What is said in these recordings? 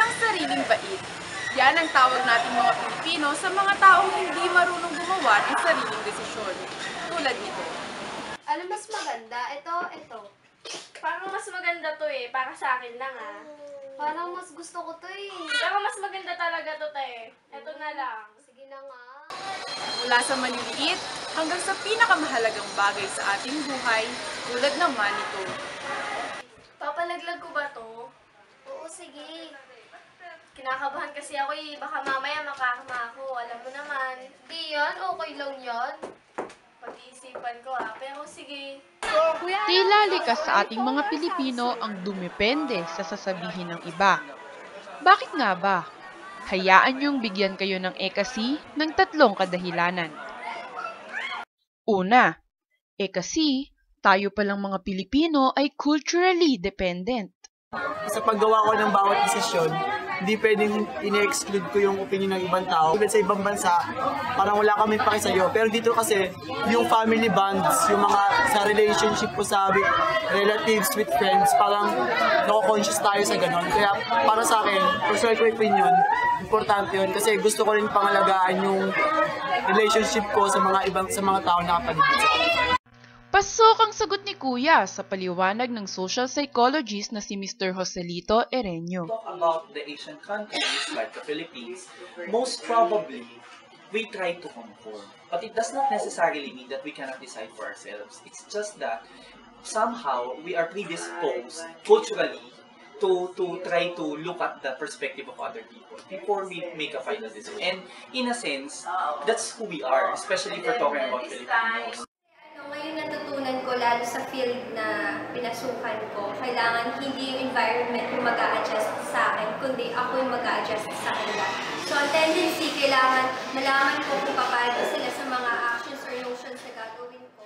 walang sariling bait. Yan ang tawag nating mga Pilipino sa mga taong hindi marunong gumawa ng sariling desisyon. Tulad nito. Ano mas maganda? Ito. Parang mas maganda to eh, para sa akin lang ah. Parang mas gusto ko to eh. Pero mas maganda talaga to te. Ito na lang. Sige na nga. Mula sa maliliit hanggang sa pinakamahalagang bagay sa ating buhay, tulad naman ito. Papalaglag ko ba to? Oo, sige. Kinakabahan kasi ako eh, baka mamaya makakama ako. Alam mo naman, Di yan, okay lang yan. pag-iisipan ko ah. Pero sige. Tila likas sa ating mga Pilipino ang dumepende sa sasabihin ng iba. Bakit nga ba? Hayaan niyong bigyan kayo ng ekasi ng 3 kadahilanan. Una, kasi tayo palang mga Pilipino ay culturally dependent. Sa paggawa ko ng bawat desisyon, hindi pwedeng ine-exclude ko yung opinion ng ibang tao. Sa ibang bansa, parang wala kaming paki sa'yo. Pero dito kasi, yung family bonds, yung mga sa relationship ko sa relatives, with friends, parang nako-conscious tayo sa ganun. Kaya para sa akin, personal ko opinion, importante yun. Kasi gusto ko rin pangalagaan yung relationship ko sa mga tao na kapaligid sa akin. Pasok ang sagot ni Kuya sa paliwanag ng social psychologist na si Mr. Joselito Ereño. Talk about the Asian countries like the Philippines, most probably we try to conform. But it does not necessarily mean that we cannot decide for ourselves. It's just that somehow we are predisposed culturally to try to look at the perspective of other people before we make a final decision. And in a sense, that's who we are, especially if we're talking about Filipinos. Ngayon natutunan ko lalo sa field na pinasukan ko, kailangan hindi yung environment yung mag-a-adjust sa akin, kundi ako yung mag-a-adjust sa kanila. So ang tendency, kailangan malaman ko kung paano sila sa mga actions or notions na gagawin ko.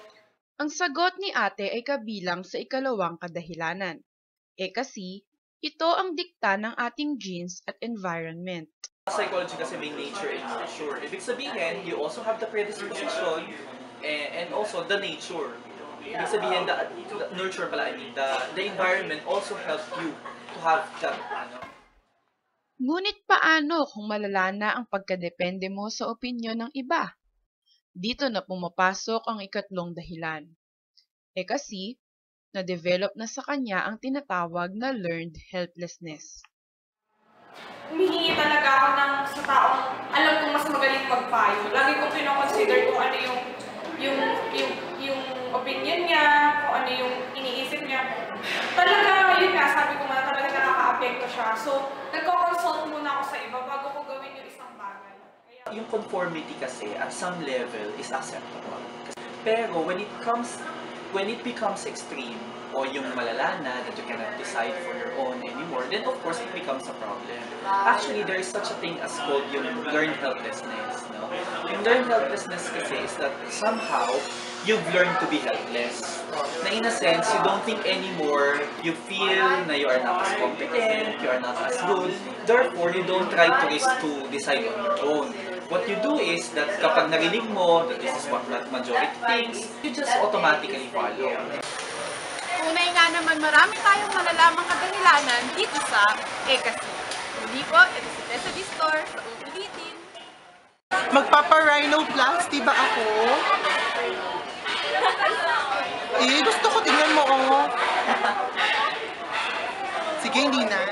Ang sagot ni ate ay kabilang sa 2 kadahilanan. Kasi ito ang dikta ng ating genes at environment. Psychology kasi may nature and nurture. Ibig sabihin, you also have the predisposition and also the nature. Ibig sabihin, the nurture pala, I mean, the environment also helps you to have that, Ngunit paano kung malala na ang pagkadepende mo sa opinyon ng iba? Dito na pumapasok ang 3 dahilan. Kasi, na-develop na sa kanya ang tinatawag na learned helplessness. Humihingi talaga ako sa taong alam kong mas magaling magpayo. Lagi kong pinoconsider kung ano yung opinion niya, kung ano yung iniisip niya. Talaga, yun nga, sabi ko nga, talaga nakaka-apekto siya. So, nagko-consult muna ako sa iba bago ko gawin yung isang bagay. Yung conformity kasi at some level is acceptable. Pero when it becomes extreme, o yung malala na that you cannot decide for your own anymore, then of course it becomes a problem. Actually, there is such a thing as called yung learned helplessness. No? Yung learned helplessness kasi is that somehow you've learned to be helpless. Na in a sense, you don't think anymore, you feel na you are not as competent, you are not as good, therefore you don't try to risk to decide on your own. What you do is that kapag narinig mo that this is what majority thinks, you just automatically follow. Tunay nga naman marami tayong malalamang kadahilanan dito sa kasi. Hindi po, ito si Tessa Distor sa uulitin. Magpapa-rhinoplasty ba ako? Gusto ko, tingnan mo, oh. Sige, hindi na.